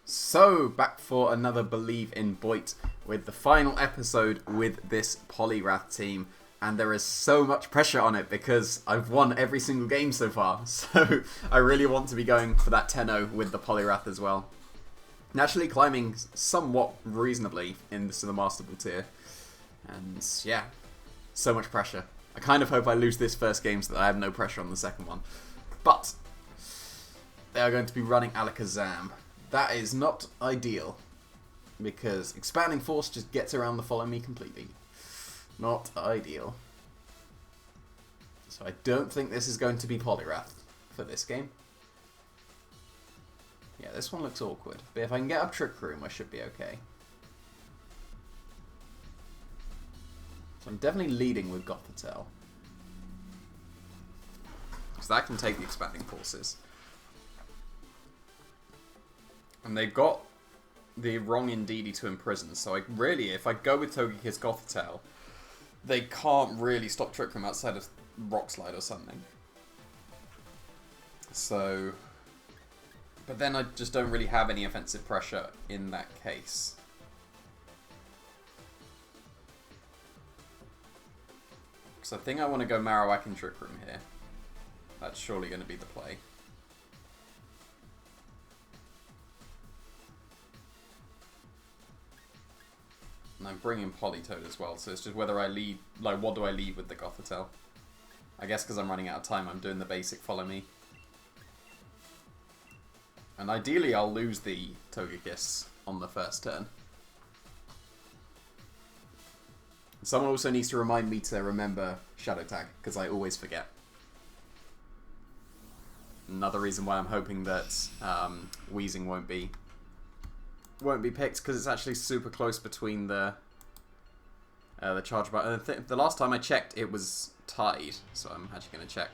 So, back for another Believe in Boyt with the final episode with this Poliwrath team. And there is so much pressure on it because I've won every single game so far. So, I really want to be going for that 10-0 with the Poliwrath as well. Naturally climbing somewhat reasonably into the Masterable tier. And yeah, so much pressure. I kind of hope I lose this first game so that I have no pressure on the second one. But they are going to be running Alakazam. That is not ideal, because Expanding Force just gets around the Follow Me completely. Not ideal. So I don't think this is going to be Poliwrath for this game. Yeah, this one looks awkward, but if I can get up Trick Room, I should be okay. So I'm definitely leading with Gothitelle, because that can take the Expanding Forces. And they've got the wrong Indeedee to imprison, so if I go with Togekiss Gothitelle, they can't really stop Trick Room outside of Rock Slide or something. So, but then I just don't really have any offensive pressure in that case. So I think I want to go Marowak and Trick Room here. That's surely going to be the play. And I'm bringing Politoed as well, so it's just whether I lead, like, what do I lead with the Gothitelle? I guess because I'm running out of time, I'm doing the basic Follow Me. And ideally, I'll lose the Togekiss on the first turn. Someone also needs to remind me to remember Shadow Tag, because I always forget. Another reason why I'm hoping that Weezing won't be picked, because it's actually super close between the Charge Bug. The last time I checked, it was tied, so I'm actually going to check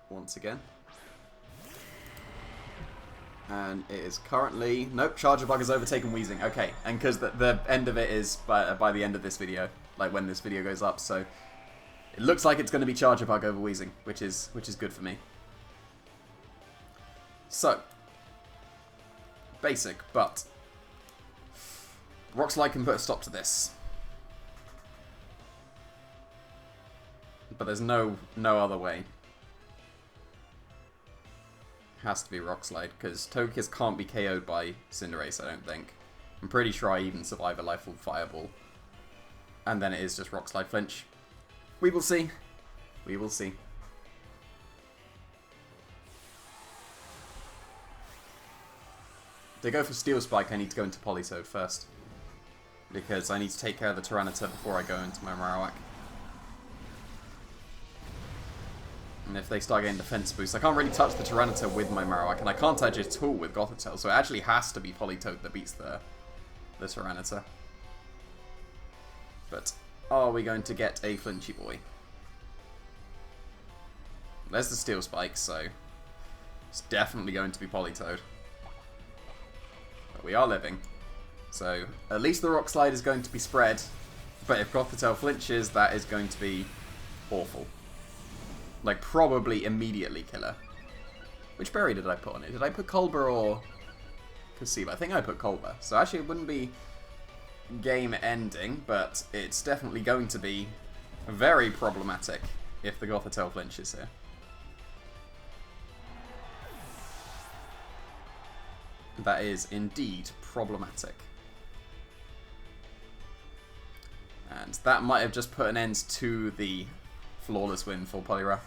once again. And it is currently... Nope, Charger Bug has overtaken Weezing. Okay, and because the end of it is by the end of this video, like when this video goes up, so it looks like it's going to be Charger Bug over Weezing, which is good for me. So, basic, but Rock Slide can put a stop to this. But there's no other way. Has to be Rock Slide, because Togekiss can't be KO'd by Cinderace, I don't think. I'm pretty sure I even survive a Life Orb Fireball. And then it is just Rock Slide Flinch. We will see. We will see. If they go for Steel Spike, I need to go into Politoed first, because I need to take care of the Tyranitar before I go into my Marowak. And if they start getting defense boost, I can't really touch the Tyranitar with my Marowak, and I can't touch it at all with Gothitelle, so it actually has to be Politoed that beats the Tyranitar. But are we going to get a flinchy boy? There's the Steel Spike, so it's definitely going to be Politoed. But we are living. So at least the Rock Slide is going to be spread, but if Gothitelle flinches, that is going to be awful. Like, probably immediately killer. Which berry did I put on it? Did I put Culber or Casiva? I think I put Culber. So actually it wouldn't be game ending, but it's definitely going to be very problematic if the Gothitelle flinches here. That is indeed problematic. And that might have just put an end to the flawless win for Poliwrath.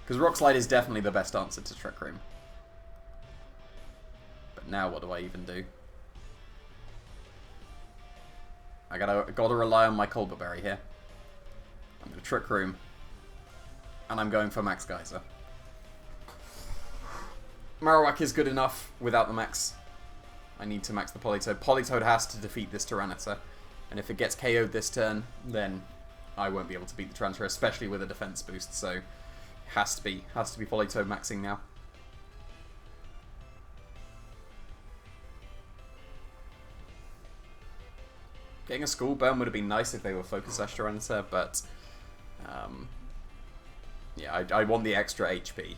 Because Rock Slide is definitely the best answer to Trick Room. But now what do I even do? I gotta rely on my Culber Berry here. I'm gonna Trick Room. And I'm going for Max Geyser. Marowak is good enough without the max. I need to max the Politoed. Politoed has to defeat this Tyranitar. And if it gets KO'd this turn, then I won't be able to beat the Tyranitar, especially with a defense boost. So, has to be Politoed maxing now. Getting a School Burn would have been nice if they were Focus Sash Tyranitar, but yeah, I want the extra HP.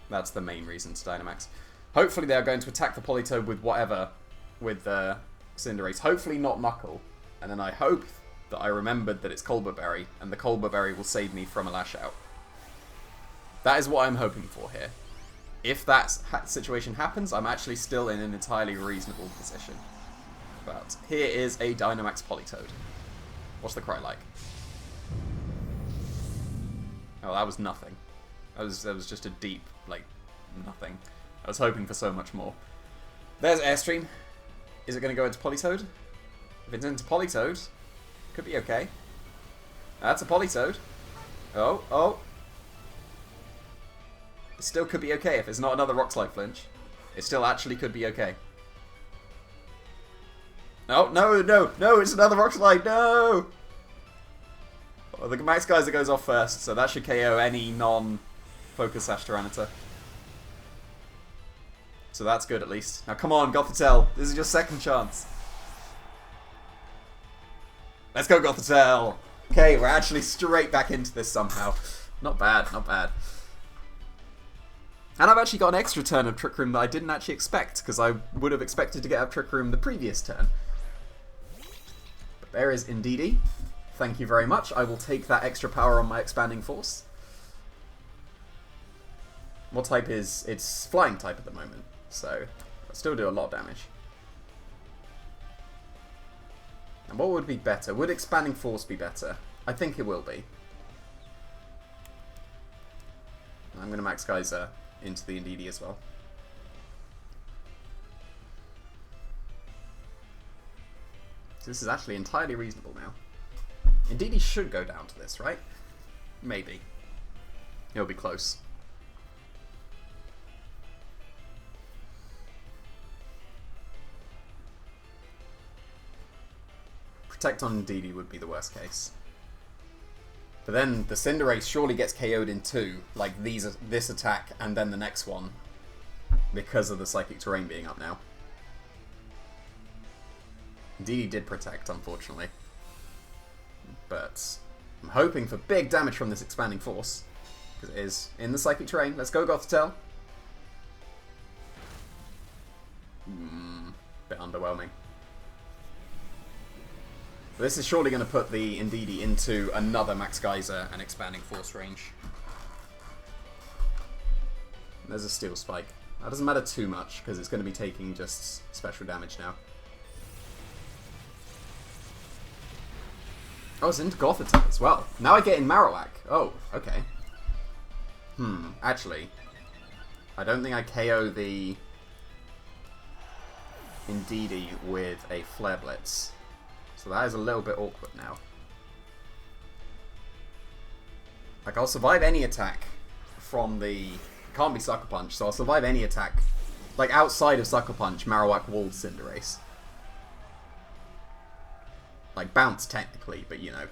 That's the main reason to Dynamax. Hopefully they are going to attack the Politoed with whatever, with Cinderace. Hopefully not Knuckle. And then I hope that I remembered that it's Colbur Berry, and the Colbur Berry will save me from a Lash Out. That is what I'm hoping for here. If that situation happens, I'm actually still in an entirely reasonable position. But here is a Dynamax Politoed. What's the cry like? Oh, that was nothing. That was just a deep, like, nothing. I was hoping for so much more. There's Airstream. Is it going to go into Politoed? If it's into Politoed, could be okay. That's a Politoed. Oh. It still could be okay if it's not another Rock Slide flinch. It still actually could be okay. No, it's another Rock Slide, no! Oh, the Max Geyser goes off first, so that should KO any non-Focus Sash Tyranitar. So that's good at least. Now come on, Gothitelle, this is your second chance. Let's go, Gothitelle! Okay, we're actually straight back into this somehow. Not bad, not bad. And I've actually got an extra turn of Trick Room that I didn't actually expect, because I would have expected to get a Trick Room the previous turn. But there is Indeedee. Thank you very much. I will take that extra power on my Expanding Force. What type is... It's Flying type at the moment, so I'll still do a lot of damage. And what would be better? Would Expanding Force be better? I think it will be. I'm going to Max Geyser into the Indeedee as well. So this is actually entirely reasonable now. Indeedee should go down to this, right? Maybe. It'll be close. Protect on Indeedee would be the worst case. But then the Cinderace surely gets KO'd in two, like this attack and then the next one, because of the Psychic Terrain being up now. Indeedee did protect, unfortunately. But I'm hoping for big damage from this Expanding Force, because it is in the Psychic Terrain. Let's go, Gothitelle. Bit underwhelming. This is surely going to put the Indeedee into another Max Geyser and Expanding Force range. There's a Steel Spike. That doesn't matter too much, because it's going to be taking just special damage now. Oh, it's into Gothitelle as well. Now I get in Marowak. Oh, okay. Actually, I don't think I KO the Indeedee with a Flare Blitz. So that is a little bit awkward now. Like, I'll survive any attack from the... Can't be Sucker Punch, so I'll survive any attack. Like, outside of Sucker Punch, Marowak walled Cinderace. Like, bounce technically, but you know.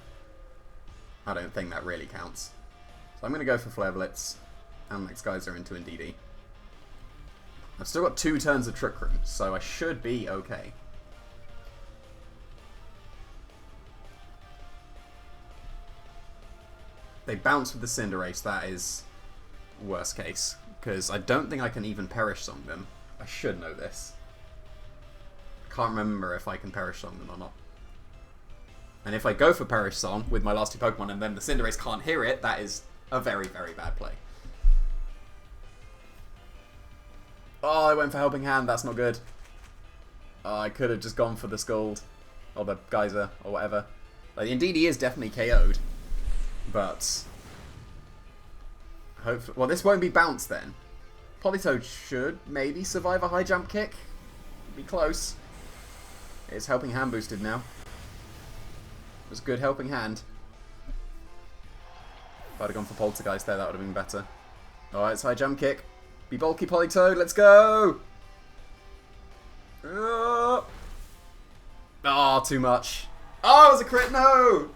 I don't think that really counts. So I'm going to go for Flare Blitz and Max Geyser into Indeedee. I've still got 2 turns of Trick Room, so I should be okay. They bounce with the Cinderace, that is worst case. Because I don't think I can even Perish Song them. I should know this. Can't remember if I can Perish Song them or not. And if I go for Perish Song with my last 2 Pokemon and then the Cinderace can't hear it, that is a very, very bad play. Oh, I went for Helping Hand, that's not good. Oh, I could have just gone for the Scald. Or the Geyser, or whatever. Like, Indeedee is definitely KO'd. But hopefully, well, this won't be bounce then. Politoed should maybe survive a high jump kick. Be close. It's Helping Hand boosted now. It was a good Helping Hand. If I'd have gone for Poltergeist there, that would have been better. Alright, it's high jump kick. Be bulky, Politoed, let's go! Oh, too much. Oh, it was a crit, no!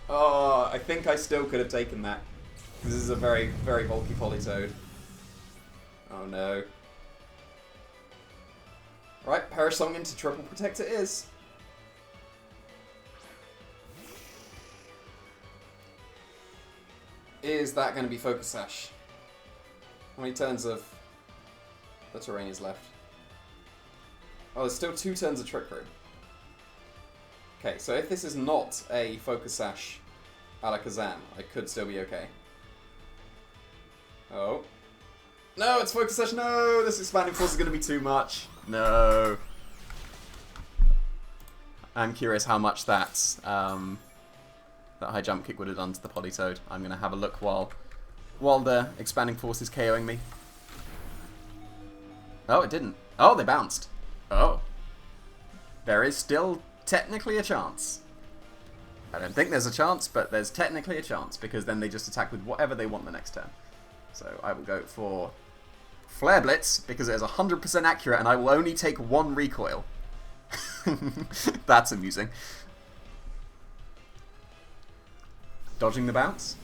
Oh, I think I still could have taken that. This is a very, very bulky Politoed. Oh no. Right, Perish Song into Triple Protect it is. Is that going to be Focus Sash? How many turns of The terrain is left. Oh, there's still 2 turns of Trick Room. Okay, so if this is not a Focus Sash a la Kazam, I could still be okay. Oh. No, it's Focus Sash. No, this Expanding Force is going to be too much. No. I'm curious how much that high jump kick would have done to the Politoad. I'm going to have a look while the Expanding Force is KOing me. Oh, it didn't. Oh, they bounced. Oh. There is still technically a chance. I don't think there's a chance, but there's technically a chance, because then they just attack with whatever they want the next turn. So I will go for Flare Blitz, because it is 100% accurate, and I will only take 1 recoil. That's amusing. Dodging the bounce.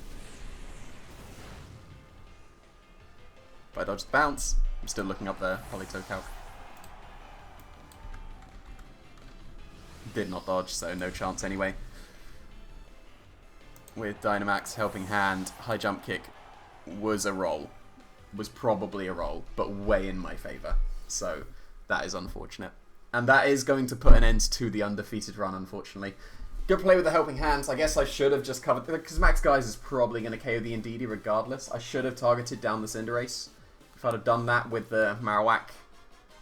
If I dodge the bounce, I'm still looking up there. Politoad calc. Did not dodge, so no chance anyway. With Dynamax helping hand, high jump kick was a roll. Was probably a roll, but way in my favour. So that is unfortunate. And that is going to put an end to the undefeated run, unfortunately. Good play with the helping hands. I guess I should have just covered, because Max Guys is probably going to KO the Indeedee regardless. I should have targeted down the Cinderace. If I'd have done that with the Marowak,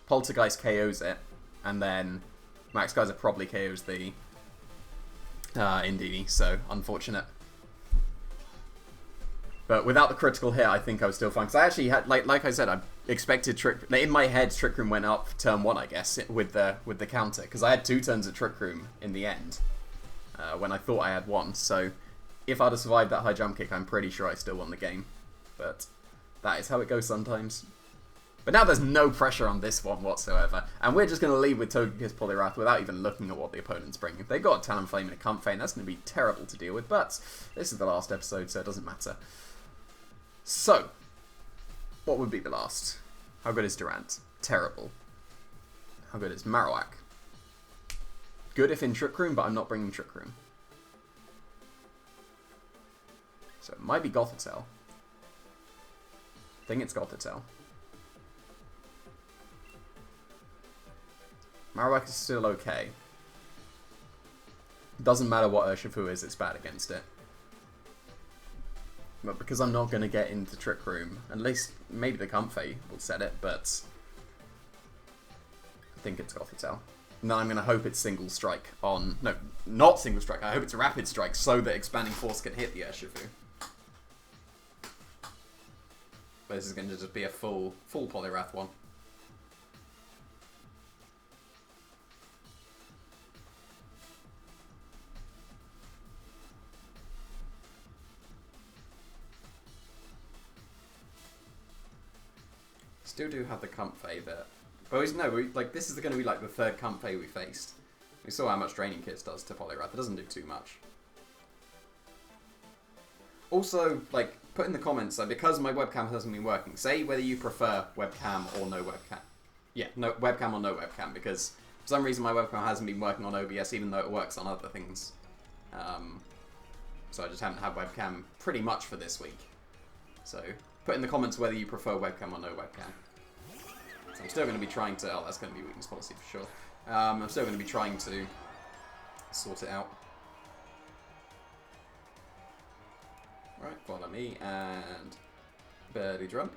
Poltergeist KOs it, and then Max Geyser probably KOs the Indeedee, so unfortunate. But without the critical hit, I think I was still fine. Because I actually had, like I said, I expected Trick. In my head, Trick Room went up turn 1, I guess, with the counter. Because I had 2 turns of Trick Room in the end, when I thought I had 1. So if I'd have survived that high jump kick, I'm pretty sure I still won the game. But that is how it goes sometimes. But now there's no pressure on this one whatsoever. And we're just going to leave with Togekiss Poliwrath without even looking at what the opponent's bringing. If they've got a Talonflame and a Comfey, that's going to be terrible to deal with. But this is the last episode, so it doesn't matter. So, what would be the last? How good is Durant? Terrible. How good is Marowak? Good if in Trick Room, but I'm not bringing Trick Room. So it might be Gothitelle. I think it's Gothitelle. Marowak is still okay. Doesn't matter what Urshifu is, it's bad against it. But because I'm not going to get into Trick Room, at least maybe the Comfey will set it, but I think it's Gothitelle. And then I'm going to hope it's Single Strike on... No, not Single Strike. I hope it's a Rapid Strike so that Expanding Force can hit the Urshifu. But this is going to just be a full Poliwrath one. Still do have the Comfey that... But no, like, this is going to be like the 3rd Comfey we faced. We saw how much Draining Kiss does to Poliwrath. It doesn't do too much. Also, like, put in the comments, like, because my webcam hasn't been working, say whether you prefer webcam or no webcam. Yeah, no webcam or no webcam, because for some reason my webcam hasn't been working on OBS, even though it works on other things. So I just haven't had webcam pretty much for this week. So put in the comments whether you prefer webcam or no webcam. So I'm still going to be trying to... Oh, that's going to be weakness policy for sure. I'm still going to be trying to sort it out. Right, follow me and Birdie Drum.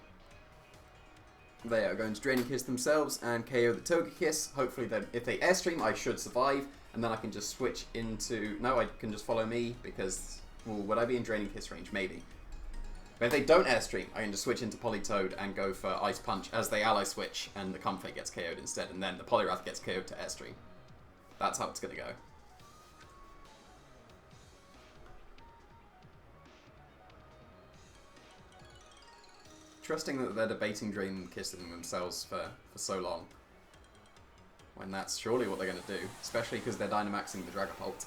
They are going to Draining Kiss themselves and KO the Togekiss. Hopefully, if they Airstream, I should survive. And then I can just switch into... No, I can just follow me because... Well, would I be in Draining Kiss range? Maybe. But if they don't Airstream, I can just switch into Politoad and go for Ice Punch as they ally switch and the Comfey gets KO'd instead. And then the Poliwrath gets KO'd to Airstream. That's how it's going to go. Interesting that they're debating Draining Kissing themselves for so long. When that's surely what they're going to do. Especially because they're Dynamaxing the Dragapult.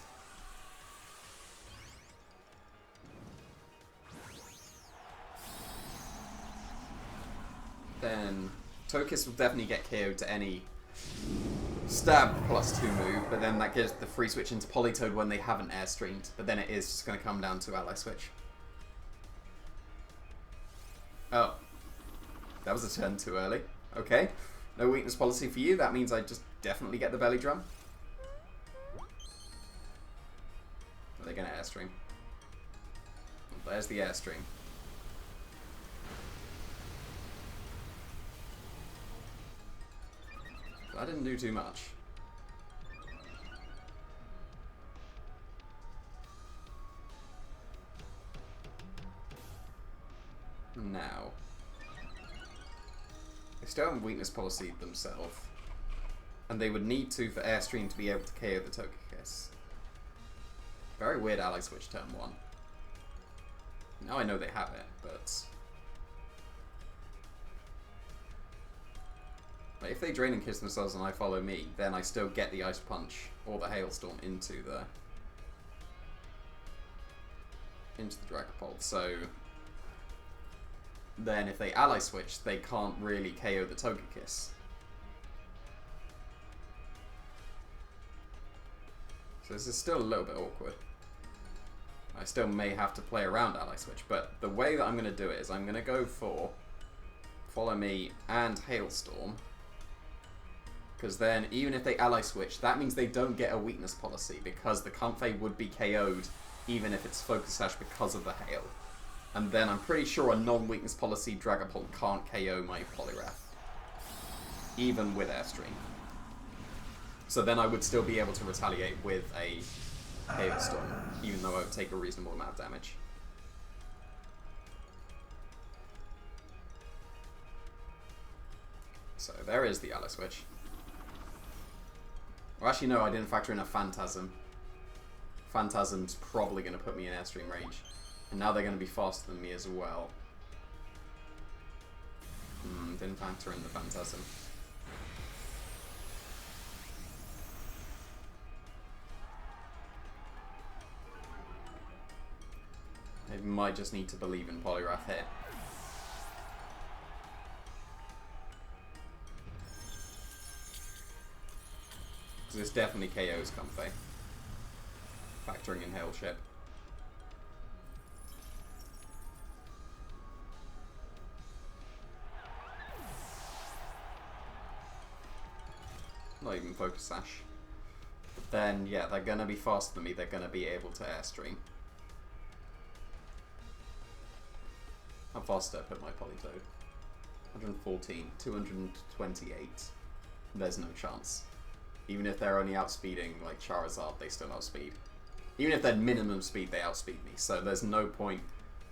Then Togekiss will definitely get KO'd to any Stab +2 move, but then that gives the free switch into Politoad when they haven't Airstreamed. But then it is just going to come down to Ally Switch. Oh. That was a turn too early. Okay. No weakness policy for you. That means I just definitely get the belly drum. Are they going to airstream? Well, there's the airstream. That didn't do too much. Now, they still haven't weakness policy themselves, and they would need to for Airstream to be able to KO the Togekiss. Very weird ally switch turn 1. Now I know they have it, but like, if they drain and kiss themselves and I follow me, then I still get the Ice Punch or the Hailstorm into the Dragapult. So then if they ally switch, they can't really KO the Togekiss. So this is still a little bit awkward. I still may have to play around ally switch, but the way that I'm going to do it is I'm going to go for Follow Me and Hailstorm. Because then, even if they ally switch, that means they don't get a weakness policy, because the Comfey would be KO'd even if it's Focus Sash because of the Hail. And then I'm pretty sure a non-weakness policy Dragapult can't KO my Poliwrath, even with Airstream. So then I would still be able to retaliate with a Hailstorm, even though I would take a reasonable amount of damage. So there is the ally switch. Well, actually, no, I didn't factor in a Phantasm. Phantasm's probably going to put me in Airstream range. And now they're going to be faster than me as well. Didn't factor in the Phantasm. I might just need to believe in Poliwrath here. Because this definitely KOs Comfey. Factoring in Hail Chip. Not even Focus Sash. But then, yeah, they're going to be faster than me. They're going to be able to Airstream. How fast did I put my Politoed? 114, 228. There's no chance. Even if they're only outspeeding like Charizard, they still outspeed. Even if they're minimum speed, they outspeed me. So there's no point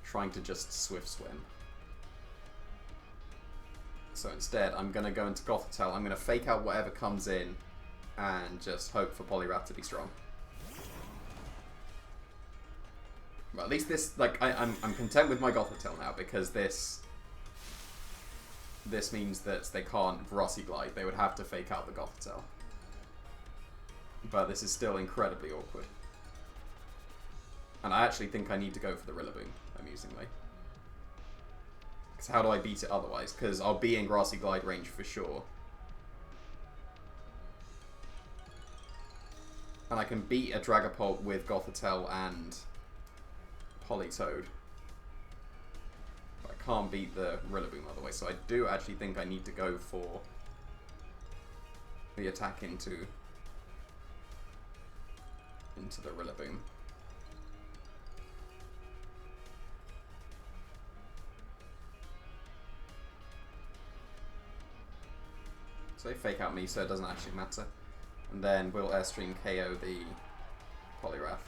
trying to just Swift Swim. So instead, I'm going to go into Gothitelle. I'm going to fake out whatever comes in and just hope for Poliwrath to be strong. Well, at least this, like, I'm content with my Gothitelle now, because this means that they can't Rossi Glide. They would have to fake out the Gothitelle. But this is still incredibly awkward. And I actually think I need to go for the Rillaboom, amusingly. Because how do I beat it otherwise? Because I'll be in Grassy Glide range for sure. And I can beat a Dragapult with Gothitelle and Politoed. But I can't beat the Rillaboom otherwise. So I do actually think I need to go for the attack into the Rillaboom. So they fake out me, so it doesn't actually matter. And then we'll Airstream KO the Poliwrath.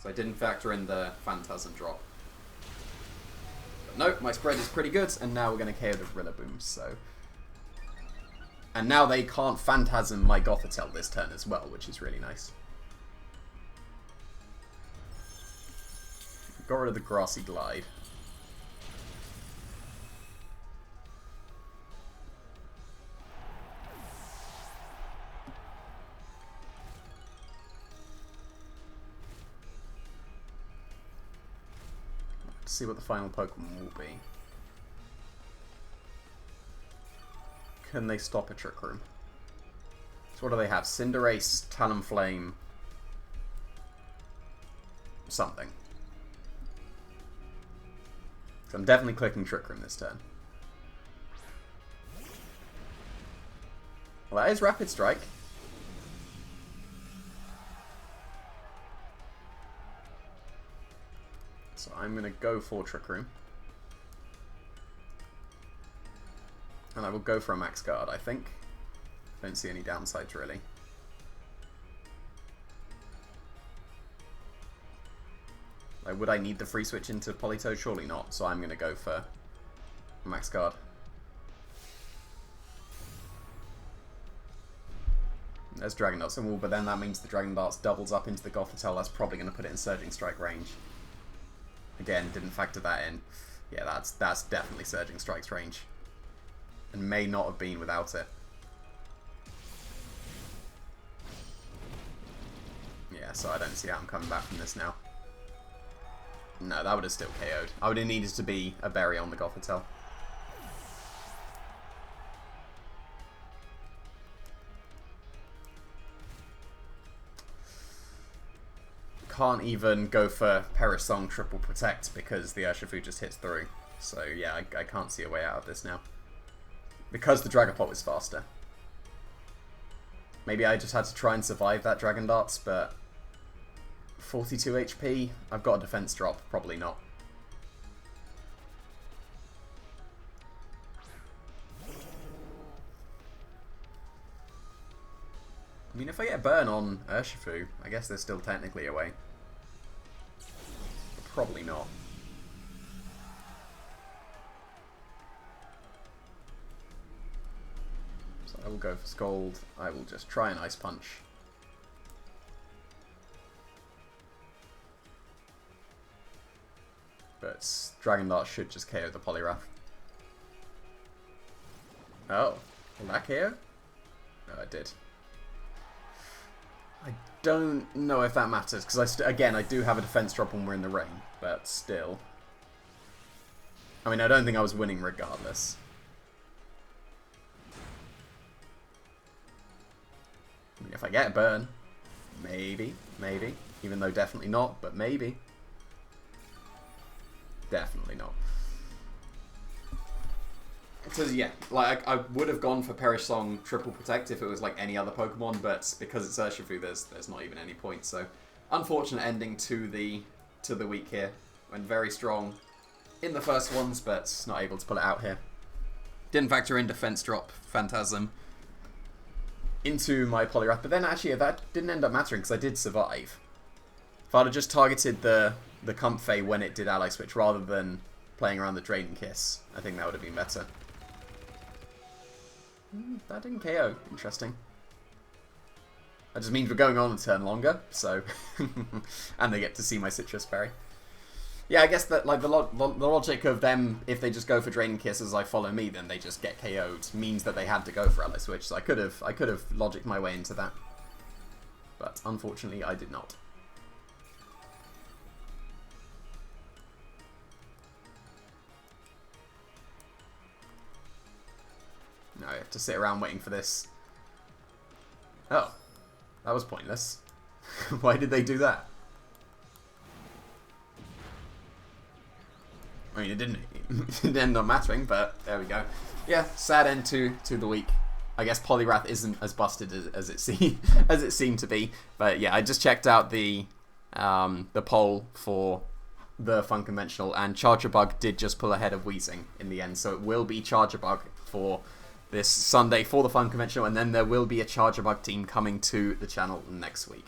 So I didn't factor in the Phantasm drop. But nope, my spread is pretty good, and now we're going to KO the Rillaboom, so... And now they can't Phantasm my Gothitelle this turn as well, which is really nice. Got rid of the Grassy Glide. Let's see what the final Pokemon will be. Can they stop a Trick Room? So what do they have? Cinderace, Talonflame, something. So I'm definitely clicking Trick Room this turn. Well, that is Rapid Strike. So I'm going to go for Trick Room. And I will go for a Max Guard, I think. Don't see any downsides, really. Like, would I need the free switch into POLI? Surely not, so I'm going to go for Max Guard. There's Dragon Darts and Wall, but then that means the Dragon Darts doubles up into the Gothitelle. That's probably going to put it in Surging Strike range. Again, didn't factor that in. Yeah, that's definitely Surging Strike's range. And may not have been without it. Yeah, so I don't see how I'm coming back from this now. No, that would have still KO'd. I would have needed to be a berry on the Gothitelle. Can't even go for Perish Song Triple Protect because the Urshifu just hits through. So yeah, I can't see a way out of this now. Because the Dragapult was faster. Maybe I just had to try and survive that Dragon Darts, but 42 HP, I've got a defense drop, probably not. I mean, if I get a burn on Urshifu, I guess there's still technically a way. But probably not. So I will go for Scald. I will just try an Ice Punch. But Dragon Dart should just KO the Poliwrath. Oh, will that KO? No, it did. I don't know if that matters, because again, I do have a defense drop when we're in the rain, but still. I mean, I don't think I was winning regardless. I mean, if I get a burn, maybe, even though definitely not, but maybe. Definitely not. Because yeah, like I would have gone for Perish Song Triple Protect if it was like any other Pokemon, but because it's Urshifu, there's not even any point. So unfortunate ending to the week here. Went very strong in the first ones, but not able to pull it out here. Didn't factor in Defense Drop Phantasm into my Poliwrath, but then actually that didn't end up mattering because I did survive. If I'd have just targeted the Comfey when it did Ally Switch rather than playing around the Draining Kiss, I think that would have been better. That didn't KO. Interesting. That just means we're going on a turn longer, so... and they get to see my Citrus Berry. Yeah, I guess that like the logic of them, if they just go for Draining Kiss as I follow me, then they just get KO'd, means that they had to go for Ally Switch, so I could have logicked my way into that. But unfortunately, I did not. No, I have to sit around waiting for this. Oh, that was pointless. Why did they do that? I mean, it didn't end up mattering, but there we go. Yeah, sad end to the week. I guess Poliwrath isn't as busted as it seemed to be, but yeah, I just checked out the poll for the Fun Conventional, and Charger Bug did just pull ahead of Weezing in the end, so it will be Charger Bug for this Sunday for the Fun Conventional, and then there will be a Charger Bug team coming to the channel next week.